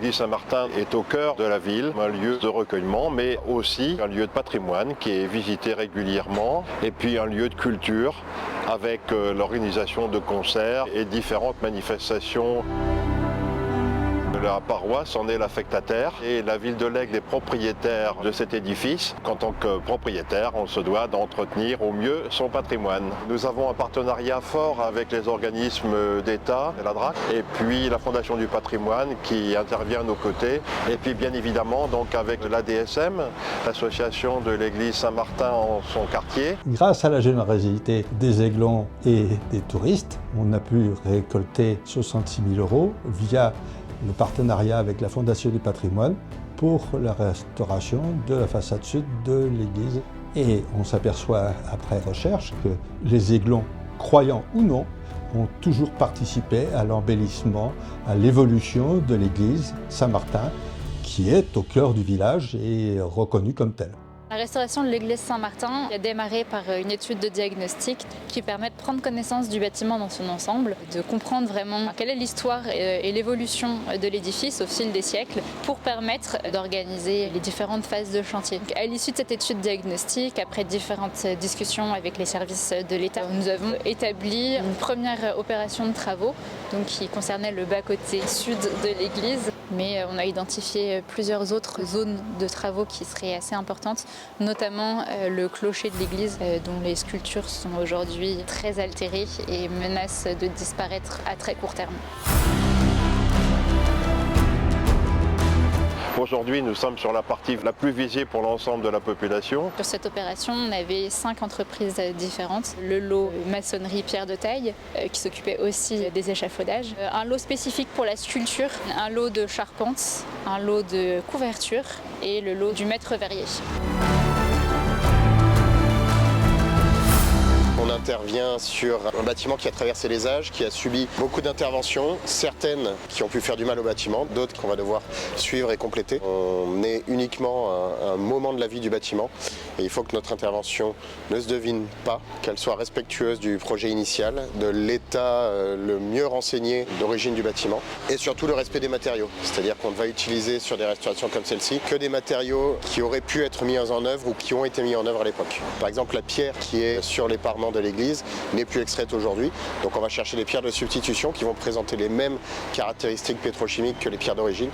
l'église Saint-Martin est au cœur de la ville, un lieu de recueillement, mais aussi un lieu de patrimoine qui est visité régulièrement, et puis un lieu de culture avec l'organisation de concerts et différentes manifestations. La paroisse en est l'affectataire et la ville de l'Aigle est propriétaire de cet édifice. En tant que propriétaire, on se doit d'entretenir au mieux son patrimoine. Nous avons un partenariat fort avec les organismes d'État, la DRAC, et puis la Fondation du patrimoine qui intervient à nos côtés. Et puis bien évidemment donc avec l'ADSM, l'association de l'église Saint-Martin en son quartier. Grâce à la générosité des Aiglons et des touristes, on a pu récolter 66 000 € via le partenariat avec la Fondation du patrimoine pour la restauration de la façade sud de l'église. Et on s'aperçoit après recherche que les Aiglons, croyants ou non, ont toujours participé à l'embellissement, à l'évolution de l'église Saint-Martin, qui est au cœur du village et reconnue comme telle. La restauration de l'église Saint-Martin a démarré par une étude de diagnostic qui permet de prendre connaissance du bâtiment dans son ensemble, de comprendre vraiment quelle est l'histoire et l'évolution de l'édifice au fil des siècles pour permettre d'organiser les différentes phases de chantier. À l'issue de cette étude diagnostique, après différentes discussions avec les services de l'État, nous avons établi une première opération de travaux qui concernait le bas-côté sud de l'église, mais on a identifié plusieurs autres zones de travaux qui seraient assez importantes, notamment le clocher de l'église dont les sculptures sont aujourd'hui très altérées et menacent de disparaître à très court terme. Aujourd'hui, nous sommes sur la partie la plus visible pour l'ensemble de la population. Sur cette opération, on avait 5 entreprises différentes. Le lot maçonnerie pierre de taille, qui s'occupait aussi des échafaudages. Un lot spécifique pour la sculpture, un lot de charpente, un lot de couverture et le lot du maître verrier. On intervient sur un bâtiment qui a traversé les âges, qui a subi beaucoup d'interventions, certaines qui ont pu faire du mal au bâtiment, d'autres qu'on va devoir suivre et compléter. On est uniquement à un moment de la vie du bâtiment et il faut que notre intervention ne se devine pas, qu'elle soit respectueuse du projet initial, de l'état le mieux renseigné d'origine du bâtiment et surtout le respect des matériaux. C'est-à-dire qu'on ne va utiliser sur des restaurations comme celle-ci que des matériaux qui auraient pu être mis en œuvre ou qui ont été mis en œuvre à l'époque. Par exemple, la pierre qui est sur les parements de l'église n'est plus extraite aujourd'hui. Donc on va chercher des pierres de substitution qui vont présenter les mêmes caractéristiques pétrochimiques que les pierres d'origine,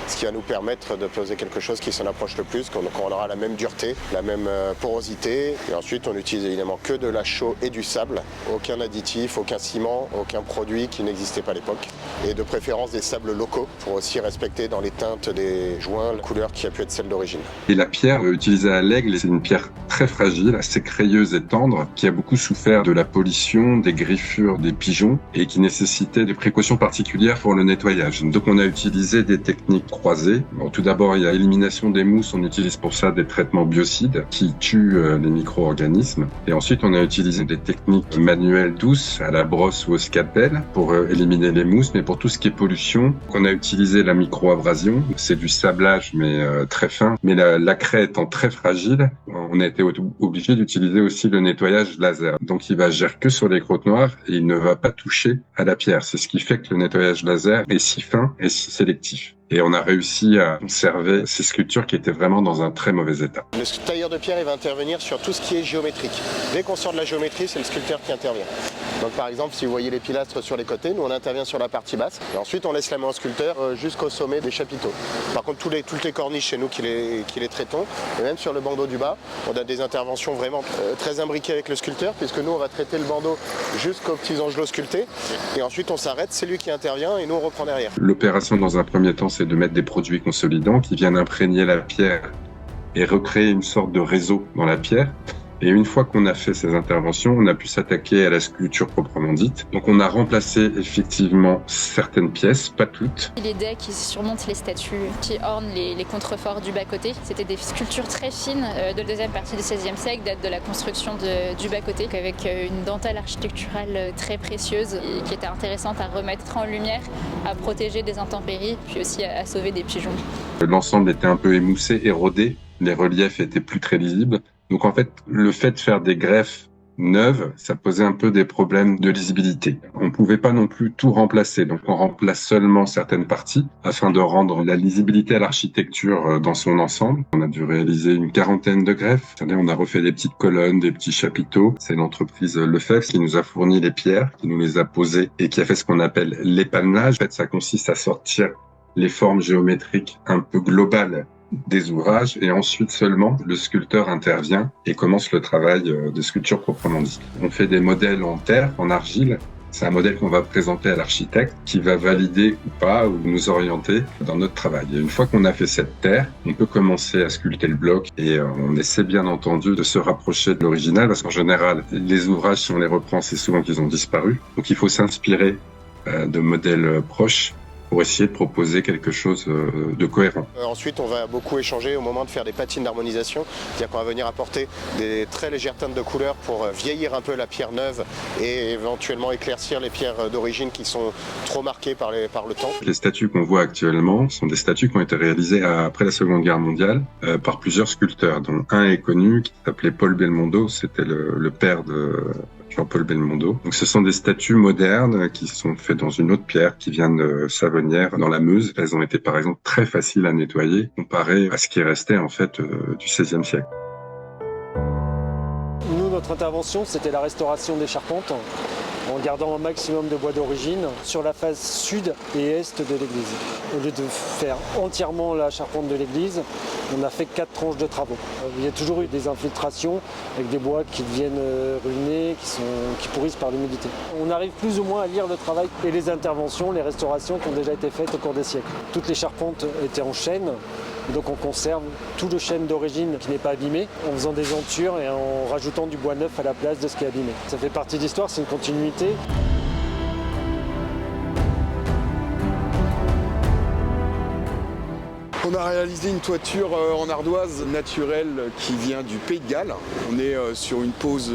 ce qui va nous permettre de poser quelque chose qui s'en approche le plus, qu'on aura la même dureté, la même porosité. Et ensuite on n'utilise évidemment que de la chaux et du sable, aucun additif, aucun ciment, aucun produit qui n'existait pas à l'époque. Et de préférence des sables locaux pour aussi respecter dans les teintes des joints la couleur qui a pu être celle d'origine. Et la pierre utilisée à l'Aigle, c'est une pierre très fragile, assez crayeuse et tendre, qui a beaucoup souffert de la pollution, des griffures des pigeons et qui nécessitait des précautions particulières pour le nettoyage. Donc on a utilisé des techniques croisées. Bon, tout d'abord, il y a l'élimination des mousses, on utilise pour ça des traitements biocides qui tuent les micro-organismes. Et ensuite, on a utilisé des techniques manuelles douces à la brosse ou au scalpel pour éliminer les mousses, mais pour tout ce qui est pollution, on a utilisé la micro-abrasion. C'est du sablage, mais très fin. Mais la craie étant très fragile, on a été obligé d'utiliser aussi le nettoyage laser. Donc il va agir que sur les crottes noires et il ne va pas toucher à la pierre. C'est ce qui fait que le nettoyage laser est si fin et si sélectif. Et on a réussi à conserver ces sculptures qui étaient vraiment dans un très mauvais état. Le tailleur de pierre il va intervenir sur tout ce qui est géométrique. Dès qu'on sort de la géométrie, c'est le sculpteur qui intervient. Donc par exemple, si vous voyez les pilastres sur les côtés, nous on intervient sur la partie basse. Et ensuite on laisse la main au sculpteur jusqu'au sommet des chapiteaux. Par contre, toutes les corniches, c'est nous qui les traitons. Et même sur le bandeau du bas, on a des interventions vraiment très imbriquées avec le sculpteur, puisque nous on va traiter le bandeau jusqu'aux petits angelots sculptés. Et ensuite on s'arrête, c'est lui qui intervient et nous on reprend derrière. L'opération dans un premier temps, c'est de mettre des produits consolidants qui viennent imprégner la pierre et recréer une sorte de réseau dans la pierre. Et une fois qu'on a fait ces interventions, on a pu s'attaquer à la sculpture proprement dite. Donc on a remplacé effectivement certaines pièces, pas toutes. Les dais qui surmontent les statues, qui ornent les contreforts du bas-côté, c'était des sculptures très fines de la deuxième partie du XVIe siècle, date de la construction du bas-côté, avec une dentelle architecturale très précieuse et qui était intéressante à remettre en lumière, à protéger des intempéries, puis aussi à sauver des pigeons. L'ensemble était un peu émoussé, érodé, les reliefs étaient plus très lisibles. Donc en fait, le fait de faire des greffes neuves, ça posait un peu des problèmes de lisibilité. On pouvait pas non plus tout remplacer, donc on remplace seulement certaines parties afin de rendre la lisibilité à l'architecture dans son ensemble. On a dû réaliser une quarantaine de greffes. On a refait des petites colonnes, des petits chapiteaux. C'est l'entreprise Lefebvre qui nous a fourni les pierres, qui nous les a posées et qui a fait ce qu'on appelle l'épanelage. En fait, ça consiste à sortir les formes géométriques un peu globales des ouvrages et ensuite seulement le sculpteur intervient et commence le travail de sculpture proprement dit. On fait des modèles en terre, en argile. C'est un modèle qu'on va présenter à l'architecte qui va valider ou pas ou nous orienter dans notre travail. Et une fois qu'on a fait cette terre, on peut commencer à sculpter le bloc et on essaie bien entendu de se rapprocher de l'original parce qu'en général, les ouvrages, si on les reprend, c'est souvent qu'ils ont disparu. Donc il faut s'inspirer de modèles proches pour essayer de proposer quelque chose de cohérent. Ensuite, on va beaucoup échanger au moment de faire des patines d'harmonisation, c'est-à-dire qu'on va venir apporter des très légères teintes de couleurs pour vieillir un peu la pierre neuve et éventuellement éclaircir les pierres d'origine qui sont trop marquées par le temps. Les statues qu'on voit actuellement sont des statues qui ont été réalisées après la Seconde Guerre mondiale par plusieurs sculpteurs, dont un est connu qui s'appelait Paul Belmondo, c'était le père de Jean-Paul Belmondo. Donc ce sont des statues modernes qui sont faites dans une autre pierre qui vient de Savonnières dans la Meuse. Elles ont été par exemple très faciles à nettoyer comparé à ce qui restait en fait du XVIe siècle. Nous, notre intervention, c'était la restauration des charpentes en gardant un maximum de bois d'origine sur la face sud et est de l'église. Au lieu de faire entièrement la charpente de l'église, on a fait 4 tranches de travaux. Il y a toujours eu des infiltrations avec des bois qui deviennent ruinés, qui pourrissent par l'humidité. On arrive plus ou moins à lire le travail et les interventions, les restaurations qui ont déjà été faites au cours des siècles. Toutes les charpentes étaient en chêne, donc on conserve tout le chêne d'origine qui n'est pas abîmé en faisant des jonctures et en rajoutant du bois neuf à la place de ce qui est abîmé. Ça fait partie de l'histoire, c'est une continuité. On a réalisé une toiture en ardoise naturelle qui vient du Pays de Galles. On est sur une pose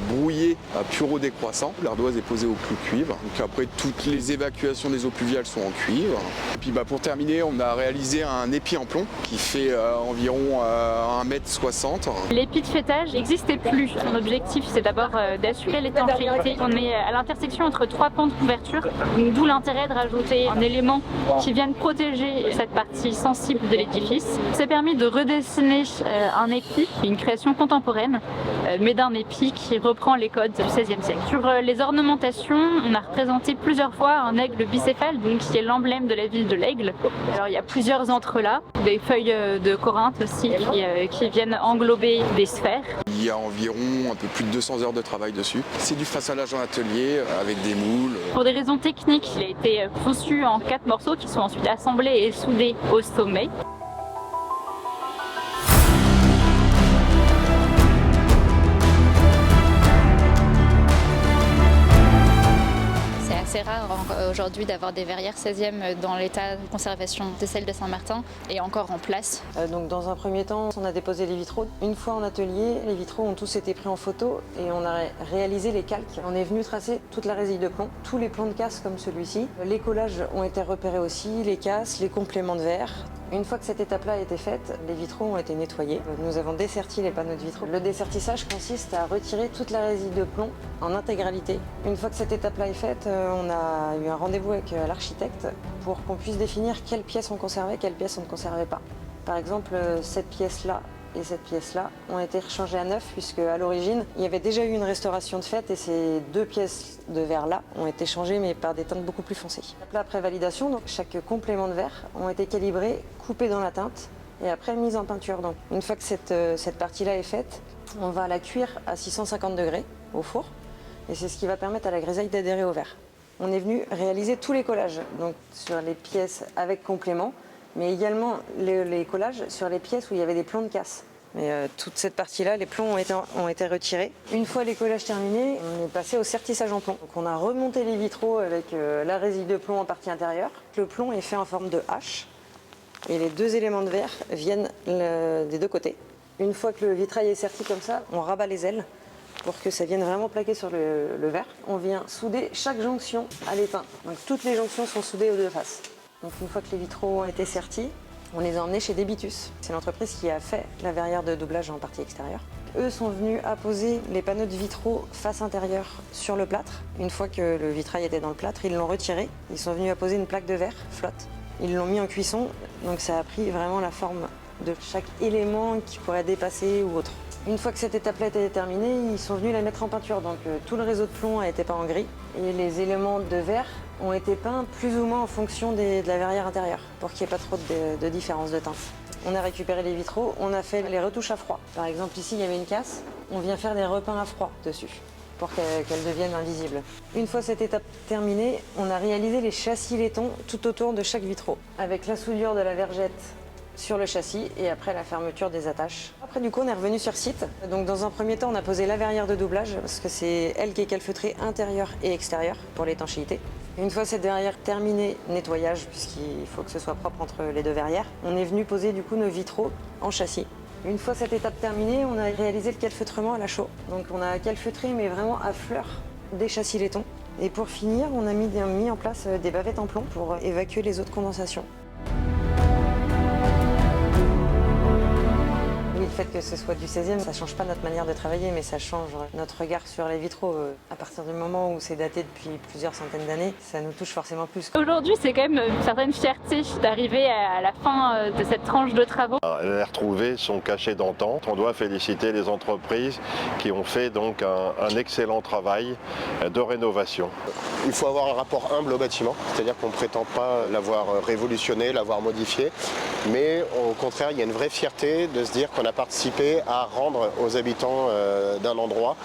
brouillée à pureau décroissant. L'ardoise est posée au clou de cuivre. Donc après, toutes les évacuations des eaux pluviales sont en cuivre. Et puis pour terminer, on a réalisé un épi en plomb qui fait environ 1,60 m. L'épi de fêtage n'existait plus. Son objectif, c'est d'abord d'assurer l'étanchéité. On est à l'intersection entre 3 pans de couverture, d'où l'intérêt de rajouter un élément qui vienne protéger cette partie sensible de l'édifice. C'est permis de redessiner un épi, une création contemporaine, mais d'un épi qui reprend les codes du XVIe siècle. Sur les ornementations, on a représenté plusieurs fois un aigle bicéphale, donc qui est l'emblème de la ville de l'Aigle. Alors il y a plusieurs entrelacs, des feuilles de Corinthe aussi qui viennent englober des sphères. Il y a environ un peu plus de 200 heures de travail dessus. C'est du façonnage en atelier avec des moules. Pour des raisons techniques, il a été conçu en 4 morceaux qui sont ensuite assemblés et soudés au sommet. C'est rare aujourd'hui d'avoir des verrières 16e dans l'état de conservation de celle de Saint-Martin et encore en place. Donc dans un premier temps, on a déposé les vitraux. Une fois en atelier, les vitraux ont tous été pris en photo et on a réalisé les calques. On est venu tracer toute la résille de plomb, tous les plans de casse comme celui-ci. Les collages ont été repérés aussi, les casses, les compléments de verre. Une fois que cette étape-là a été faite, les vitraux ont été nettoyés. Nous avons desserti les panneaux de vitraux. Le dessertissage consiste à retirer toute la résille de plomb en intégralité. Une fois que cette étape-là est faite, on a eu un rendez-vous avec l'architecte pour qu'on puisse définir quelles pièces on conservait, quelles pièces on ne conservait pas. Par exemple, cette pièce-là et cette pièce-là ont été rechangées à neuf puisque à l'origine, il y avait déjà eu une restauration de fait et ces 2 pièces de verre-là ont été changées mais par des teintes beaucoup plus foncées. Après validation, donc, chaque complément de verre ont été calibrés, coupés dans la teinte et après mis en peinture. Donc, une fois que cette partie-là est faite, on va la cuire à 650 degrés au four et c'est ce qui va permettre à la grisaille d'adhérer au verre. On est venu réaliser tous les collages donc sur les pièces avec complément, mais également les collages sur les pièces où il y avait des plombs de casse. Mais toute cette partie-là, les plombs ont été retirés. Une fois les collages terminés, on est passé au sertissage en plomb. Donc on a remonté les vitraux avec la résille de plomb en partie intérieure. Le plomb est fait en forme de H et les 2 éléments de verre viennent des 2 côtés. Une fois que le vitrail est serti comme ça, on rabat les ailes pour que ça vienne vraiment plaquer sur le verre. On vient souder chaque jonction à l'étain. Donc toutes les jonctions sont soudées aux 2 faces. Donc une fois que les vitraux ont été sertis, on les a emmenés chez Debitus. C'est l'entreprise qui a fait la verrière de doublage en partie extérieure. eux sont venus apposer les panneaux de vitraux face intérieure sur le plâtre. Une fois que le vitrail était dans le plâtre, ils l'ont retiré. Ils sont venus apposer une plaque de verre flotte. Ils l'ont mis en cuisson, donc ça a pris vraiment la forme de chaque élément qui pourrait dépasser ou autre. Une fois que cette étape-là était terminée, ils sont venus la mettre en peinture. Donc tout le réseau de plomb a été peint en gris et les éléments de verre ont été peints plus ou moins en fonction de la verrière intérieure pour qu'il n'y ait pas trop de différence de teinte. On a récupéré les vitraux, on a fait les retouches à froid. Par exemple ici il y avait une casse, on vient faire des repeints à froid dessus pour qu'elles deviennent invisibles. Une fois cette étape terminée, on a réalisé les châssis laitons tout autour de chaque vitraux avec la soudure de la vergette sur le châssis et après la fermeture des attaches. Après du coup on est revenu sur site. Donc dans un premier temps on a posé la verrière de doublage parce que c'est elle qui est calfeutrée intérieur et extérieur pour l'étanchéité. Une fois cette verrière terminée, nettoyage puisqu'il faut que ce soit propre entre les deux verrières, on est venu poser du coup nos vitraux en châssis. Une fois cette étape terminée, on a réalisé le calfeutrement à la chaux. Donc on a calfeutré mais vraiment à fleur des châssis laitons. Et pour finir, on a mis en place des bavettes en plomb pour évacuer les eaux de condensation. Le fait que ce soit du 16e, ça ne change pas notre manière de travailler, mais ça change notre regard sur les vitraux. À partir du moment où c'est daté depuis plusieurs centaines d'années, ça nous touche forcément plus. Aujourd'hui, c'est quand même une certaine fierté d'arriver à la fin de cette tranche de travaux. Les retrouvés sont cachés d'antan. On doit féliciter les entreprises qui ont fait donc un excellent travail de rénovation. Il faut avoir un rapport humble au bâtiment, c'est-à-dire qu'on ne prétend pas l'avoir révolutionné, l'avoir modifié, mais au contraire, il y a une vraie fierté de se dire qu'on a participé à rendre aux habitants d'un endroit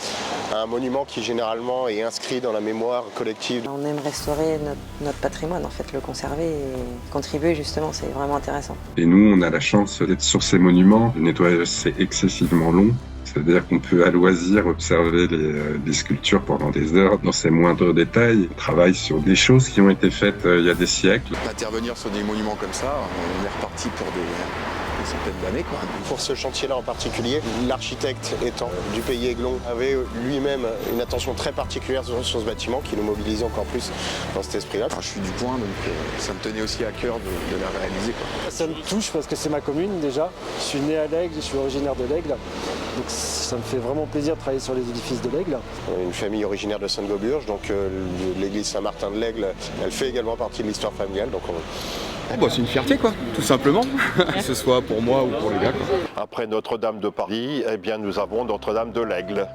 un monument qui généralement est inscrit dans la mémoire collective. On aime restaurer notre patrimoine, en fait, le conserver et contribuer justement, c'est vraiment intéressant. Et nous, on a la chance d'être sur ces monuments. Le nettoyage, c'est excessivement long. C'est-à-dire qu'on peut à loisir observer les sculptures pendant des heures dans ces moindres détails. On travaille sur des choses qui ont été faites il y a des siècles. Intervenir sur des monuments comme ça, on est reparti pour des centaines d'années, quoi. Pour ce chantier-là en particulier, l'architecte étant du pays Aiglon avait lui-même une attention très particulière sur ce bâtiment qui nous mobilisait encore plus dans cet esprit-là. Enfin, je suis du coin, donc ça me tenait aussi à cœur de la réaliser, quoi. Ça me touche parce que c'est ma commune déjà. Je suis né à l'Aigle, je suis originaire de l'Aigle. Donc ça me fait vraiment plaisir de travailler sur les édifices de l'Aigle. On est une famille originaire de Sainte-Gauburge, donc l'église Saint-Martin de l'Aigle, elle fait également partie de l'histoire familiale. Donc c'est une fierté, quoi, tout simplement, que ce soit pour moi ou pour les gars, quoi. Après Notre-Dame de Paris, eh bien, nous avons Notre-Dame de l'Aigle.